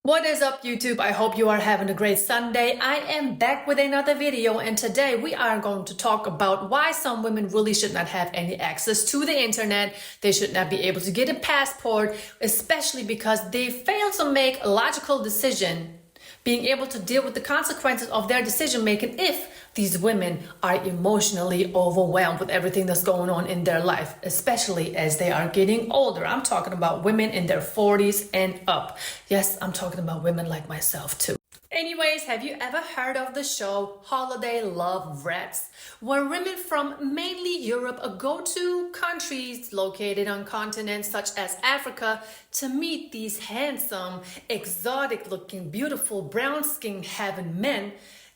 What is up, YouTube? I hope you are having a great Sunday. I am back with another video, and today we are going to talk about why some women really should not have any access to the internet. They should not be able to get a passport, especially because they fail to make a logical decision, being able to deal with the consequences of their decision making if these women are emotionally overwhelmed with everything that's going on in their life, especially as they are getting older. I'm talking about women in their 40s and up. Yes, I'm talking about women like myself too. Anyways, have you ever heard of the show Holiday Love Rats, where women from mainly Europe go to countries located on continents such as Africa to meet these handsome, exotic looking, beautiful, brown skin having men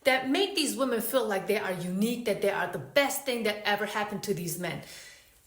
that make these women feel like they are unique, that they are the best thing that ever happened to these men.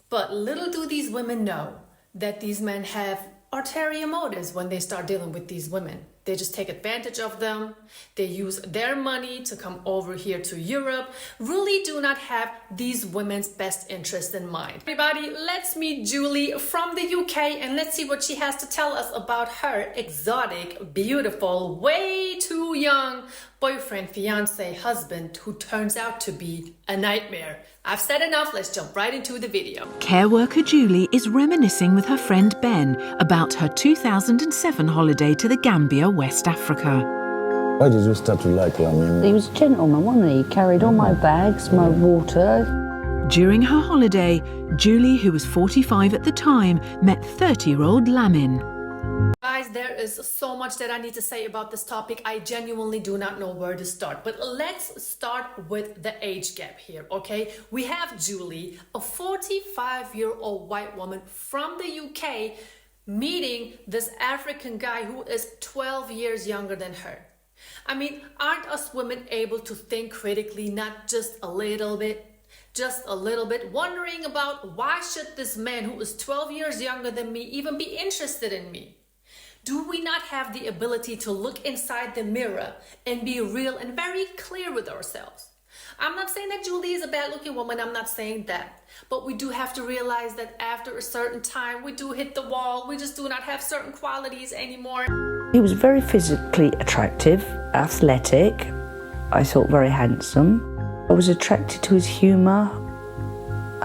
But little do these women know that these men have ulterior motives when they start dealing with these women. They just take advantage of them. They use their money to come over here to Europe. Really do not have these women's best interest in mind. Everybody, let's meet Julie from the UK and let's see what she has to tell us about her exotic, beautiful, way too young boyfriend, fiance, husband who turns out to be a nightmare. I've said enough, let's jump right into the video. Care worker Julie is reminiscing with her friend Ben about her 2007 holiday to the Gambia, West Africa. Why did you start to like Lamine? He was a gentleman, wasn't he? He carried all my bags, my water. During her holiday, Julie, who was 45 at the time, met 30-year-old Lamine. Guys, there is so much that I need to say about this topic. I genuinely do not know where to start. But let's start with the age gap here, okay? We have Julie, a 45-year-old white woman from the UK, meeting this African guy who is 12 years younger than her. I mean, aren't us women able to think critically, not just a little bit? Just a little bit, wondering about why should this man who is 12 years younger than me even be interested in me? Do we not have the ability to look inside the mirror and be real and very clear with ourselves? I'm not saying that Julie is a bad looking woman, I'm not saying that. But we do have to realize that after a certain time, we do hit the wall. We just do not have certain qualities anymore. He was very physically attractive, athletic, I thought very handsome. I was attracted to his humour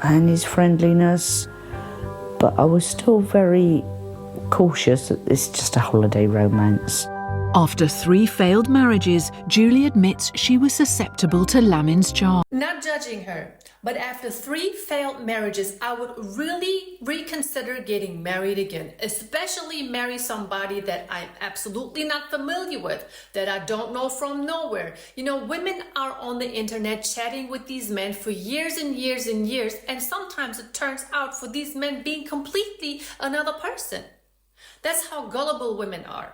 and his friendliness, but I was still very cautious that it's just a holiday romance. After 3 failed marriages, Julie admits she was susceptible to Lamine's charm. Not judging her, but after 3 failed marriages, I would really reconsider getting married again, especially marry somebody that I'm absolutely not familiar with, that I don't know from nowhere. You know, women are on the internet chatting with these men for years and years and years, and sometimes it turns out for these men being completely another person. That's how gullible women are.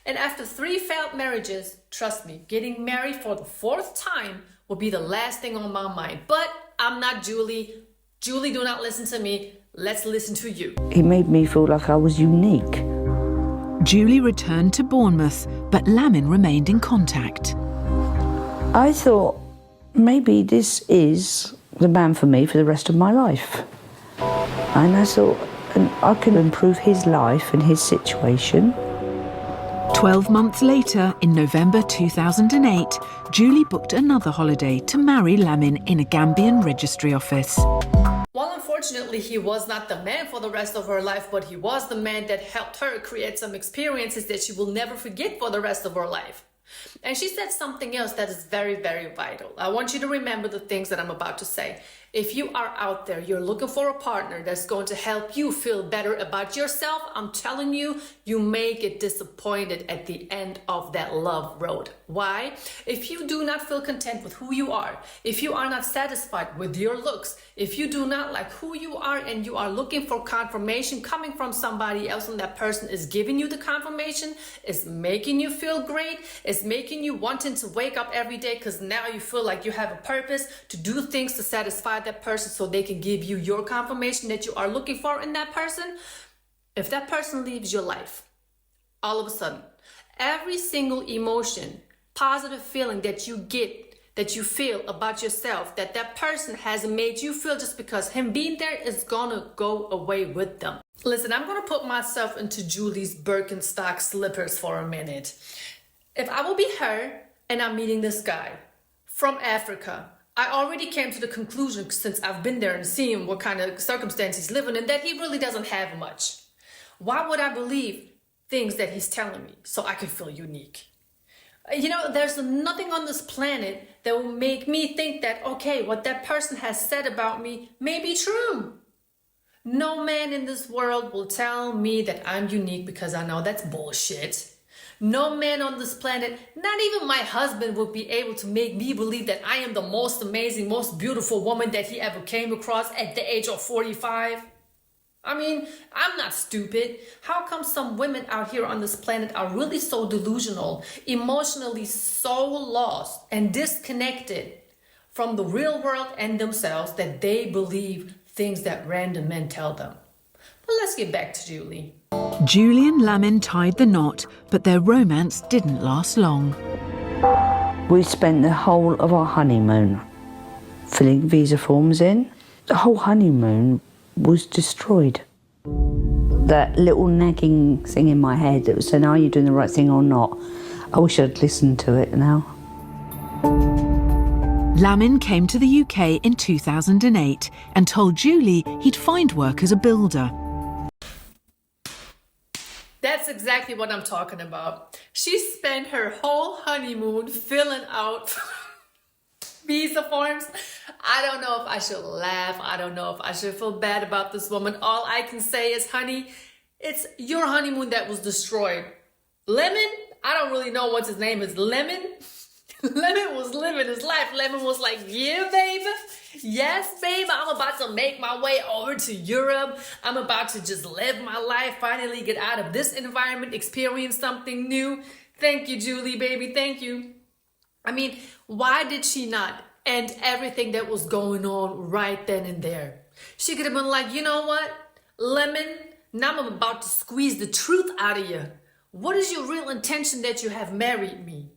And after 3 failed marriages, trust me, getting married for the 4th time will be the last thing on my mind. But I'm not Julie. Julie, do not listen to me. Let's listen to you. He made me feel like I was unique. Julie returned to Bournemouth, but Lamine remained in contact. I thought maybe this is the man for me for the rest of my life. And I thought I can improve his life and his situation. 12 months later, in November 2008, Julie booked another holiday to marry Lamine in a Gambian registry office. Well, unfortunately, he was not the man for the rest of her life, but he was the man that helped her create some experiences that she will never forget for the rest of her life. And she said something else that is very, very vital. I want you to remember the things that I'm about to say. If you are out there, you're looking for a partner that's going to help you feel better about yourself, I'm telling you, you may get disappointed at the end of that love road. Why? If you do not feel content with who you are, if you are not satisfied with your looks, if you do not like who you are and you are looking for confirmation coming from somebody else and that person is giving you the confirmation, is making you feel great, is making you wanting to wake up every day because now you feel like you have a purpose to do things to satisfy that person so they can give you your confirmation that you are looking for in that person. If that person leaves your life, all of a sudden, every single emotion, positive feeling that you get, that you feel about yourself, that person has made you feel just because him being there is gonna go away with them. Listen, I'm gonna put myself into Julie's Birkenstock slippers for a minute. If I will be her and I'm meeting this guy from Africa, I already came to the conclusion, since I've been there and seen what kind of circumstances he's living in, that he really doesn't have much. Why would I believe things that he's telling me so I can feel unique? You know, there's nothing on this planet that will make me think that, okay, what that person has said about me may be true. No man in this world will tell me that I'm unique, because I know that's bullshit. No man on this planet, not even my husband, will be able to make me believe that I am the most amazing, most beautiful woman that he ever came across at the age of 45. I mean, I'm not stupid. How come some women out here on this planet are really so delusional, emotionally so lost and disconnected from the real world and themselves, that they believe things that random men tell them? But let's get back to Julie. Julie and Lamine tied the knot, but their romance didn't last long. We spent the whole of our honeymoon filling visa forms in. The whole honeymoon was destroyed. That little nagging thing in my head that was saying, are you doing the right thing or not? I wish I'd listened to it now. Lamine came to the UK in 2008 and told Julie he'd find work as a builder. That's exactly what I'm talking about. She spent her whole honeymoon filling out visa forms. I don't know if I should laugh. I don't know if I should feel bad about this woman. All I can say is, honey, it's your honeymoon that was destroyed. Lemon, I don't really know what his name is. Lemon? Lemon was living his life. Lemon was like, yeah, babe. Yes, babe, I'm about to make my way over to Europe. I'm about to just live my life, finally get out of this environment, experience something new. Thank you, Julie, baby, thank you. I mean, why did she not end everything that was going on right then and there? She could have been like, you know what, Lemon, now I'm about to squeeze the truth out of you. What is your real intention that you have married me?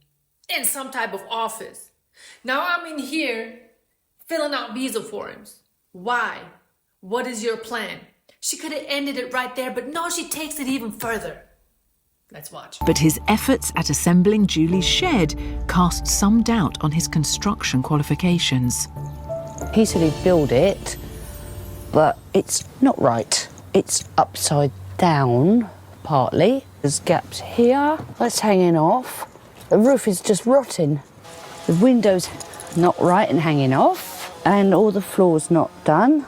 In some type of office. Now I'm in here filling out visa forms. Why? What is your plan? She could have ended it right there, but no, she takes it even further. Let's watch. But his efforts at assembling Julie's shed cast some doubt on his construction qualifications. He said he'd build it, but it's not right. It's upside down, partly. There's gaps here, that's hanging off. The roof is just rotting. The window's not right and hanging off, and all the floor's not done.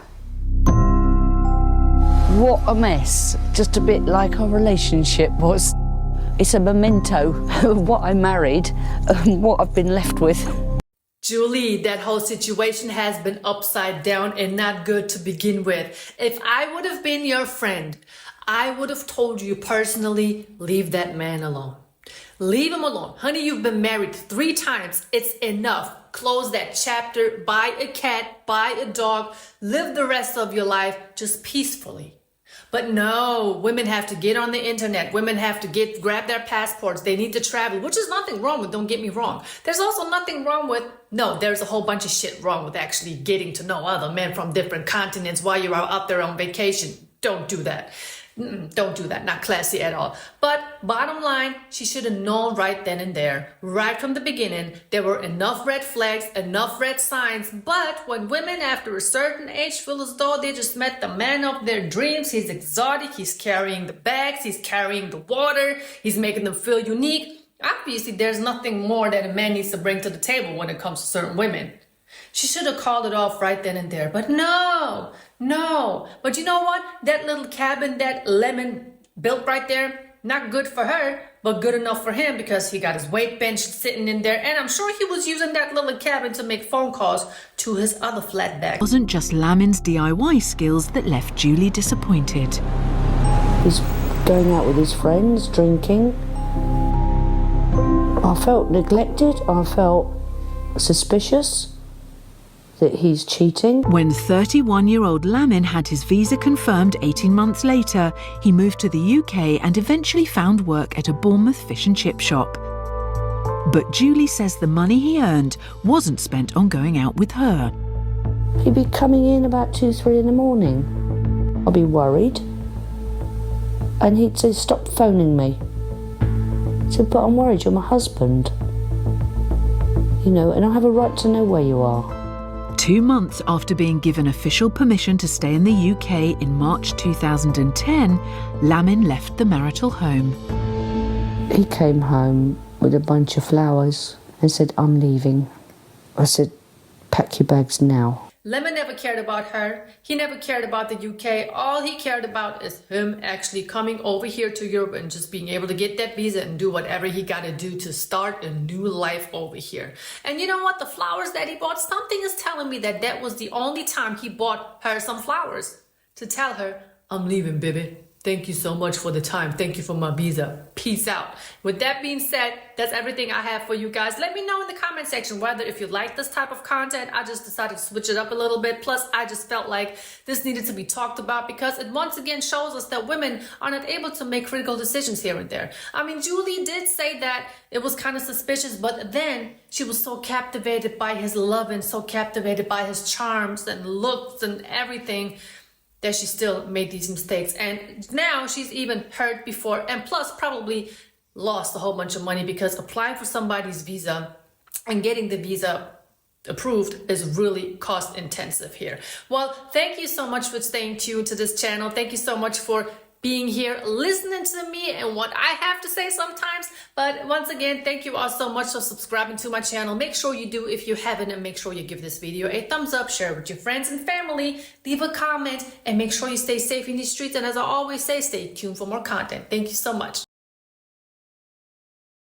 What a mess. Just a bit like our relationship was. It's a memento of what I married and what I've been left with. Julie, that whole situation has been upside down and not good to begin with. If I would have been your friend, I would have told you personally, leave that man alone. Leave him alone. Honey, you've been married 3 times. It's enough. Close that chapter. Buy a cat. Buy a dog. Live the rest of your life just peacefully. But no, women have to get on the internet. Women have to grab their passports. They need to travel, which is nothing wrong with, don't get me wrong. There's also nothing wrong with, no, there's a whole bunch of shit wrong with actually getting to know other men from different continents while you're out there on vacation. Don't do that. Don't do that. Not classy at all. But bottom line, she should have known right then and there, right from the beginning, there were enough red flags, enough red signs. But when women after a certain age feel as though they just met the man of their dreams, he's exotic, he's carrying the bags, he's carrying the water, he's making them feel unique, obviously there's nothing more that a man needs to bring to the table when it comes to certain women. She should have called it off right then and there, but no. But you know what? That little cabin that Lemon built right there, not good for her, but good enough for him because he got his weight bench sitting in there, and I'm sure he was using that little cabin to make phone calls to his other flat bag. It wasn't just Lamine's DIY skills that left Julie disappointed. He's going out with his friends, drinking. I felt neglected, I felt suspicious that he's cheating. When 31-year-old Lamine had his visa confirmed 18 months later, he moved to the UK and eventually found work at a Bournemouth fish and chip shop. But Julie says the money he earned wasn't spent on going out with her. He'd be coming in about 2, 3 in the morning. I'd be worried. And he'd say, stop phoning me. I said, but I'm worried, you're my husband. You know, and I have a right to know where you are. 2 months after being given official permission to stay in the UK in March 2010, Lamine left the marital home. He came home with a bunch of flowers and said, I'm leaving. I said, pack your bags now. Lamine never cared about her. He never cared about the UK. All he cared about is him actually coming over here to Europe and just being able to get that visa and do whatever he got to do to start a new life over here. And you know what? The flowers that he bought, something is telling me that that was the only time he bought her some flowers to tell her, I'm leaving, baby. Thank you so much for the time. Thank you for my visa. Peace out. With that being said, that's everything I have for you guys. Let me know in the comment section whether if you like this type of content. I just decided to switch it up a little bit. Plus, I just felt like this needed to be talked about because it once again shows us that women are not able to make critical decisions here and there. I mean, Julie did say that it was kind of suspicious, but then she was so captivated by his love and so captivated by his charms and looks and everything that she still made these mistakes. And now she's even hurt before, and plus probably lost a whole bunch of money because applying for somebody's visa and getting the visa approved is really cost intensive here. Well, thank you so much for staying tuned to this channel. Thank you so much for being here, listening to me and what I have to say sometimes. But once again, thank you all so much for subscribing to my channel. Make sure you do if you haven't, and make sure you give this video a thumbs up, share it with your friends and family, leave a comment, and make sure you stay safe in these streets. And as I always say, stay tuned for more content. Thank you so much.